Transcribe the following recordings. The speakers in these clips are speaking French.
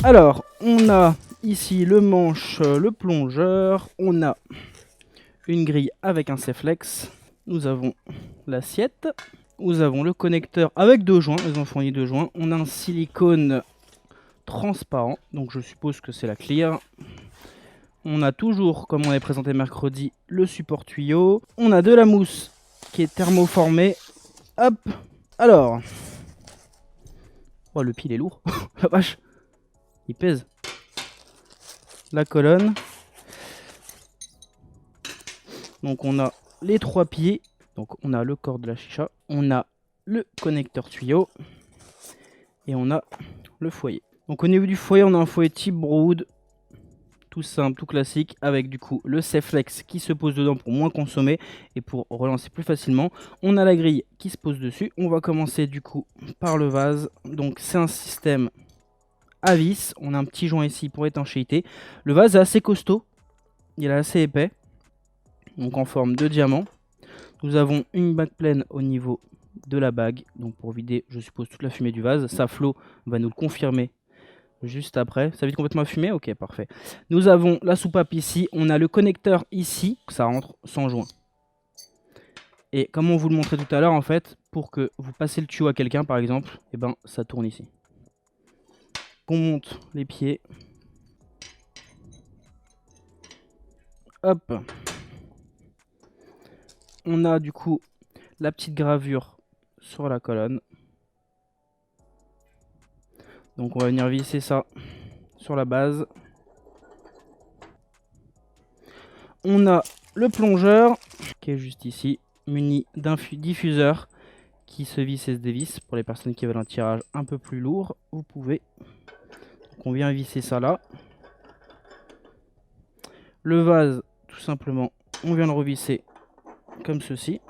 Alors, on a ici le manche, le plongeur, on a une grille avec un Ceflex, nous avons l'assiette, nous avons le connecteur avec deux joints, ils ont fourni deux joints, on a un silicone transparent, donc je suppose que c'est la clear. On a toujours, comme on avait présenté mercredi, le support tuyau, on a de la mousse qui est thermoformée, hop, alors, oh le pile est lourd, la vache, il pèse. La colonne. Donc on a les trois pieds. Donc on a le corps de la chicha. On a le connecteur tuyau. Et on a le foyer. Donc au niveau du foyer, on a un foyer type Brood. Tout simple, tout classique. Avec du coup le Ceflex qui se pose dedans pour moins consommer. Et pour relancer plus facilement. On a la grille qui se pose dessus. On va commencer du coup par le vase. Donc c'est un système à vis, on a un petit joint ici pour étanchéité. Le vase est assez costaud, il est assez épais, donc en forme de diamant. Nous avons une bague pleine au niveau de la bague, donc pour vider, je suppose, toute la fumée du vase. Ça, Flo va nous le confirmer juste après. Ça vide complètement la fumée? Ok, parfait. Nous avons la soupape ici, on a le connecteur ici, ça rentre sans joint. Et comme on vous le montrait tout à l'heure, en fait, pour que vous passez le tuyau à quelqu'un, par exemple, et ben ça tourne ici. On monte les pieds. Hop. On a du coup la petite gravure sur la colonne. Donc on va venir visser ça sur la base. On a le plongeur qui est juste ici, muni d'un diffuseur qui se visse et se dévisse. Pour les personnes qui veulent un tirage un peu plus lourd, vous pouvez. Donc on vient visser ça là. Le vase, tout simplement, on vient le revisser comme ceci.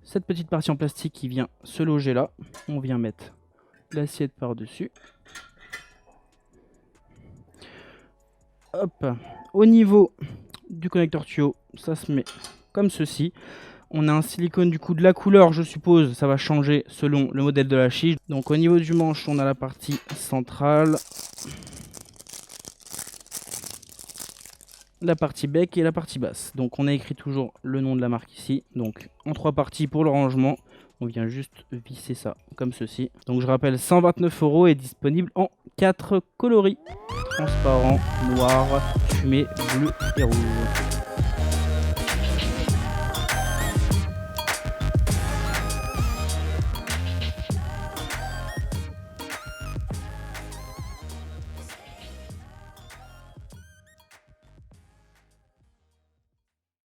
Cette petite partie en plastique qui vient se loger là, on vient mettre l'assiette par-dessus. Hop, au niveau du connecteur tuyau, ça se met comme ceci. On a un silicone du coup de la couleur, je suppose, ça va changer selon le modèle de la chiche. Donc au niveau du manche, on a la partie centrale, la partie bec et la partie basse. Donc on a écrit toujours le nom de la marque ici. Donc en trois parties pour le rangement. On vient juste visser ça comme ceci. Donc je rappelle, 129 € est disponible en 4 coloris. Transparent, noir, fumé, bleu et rouge.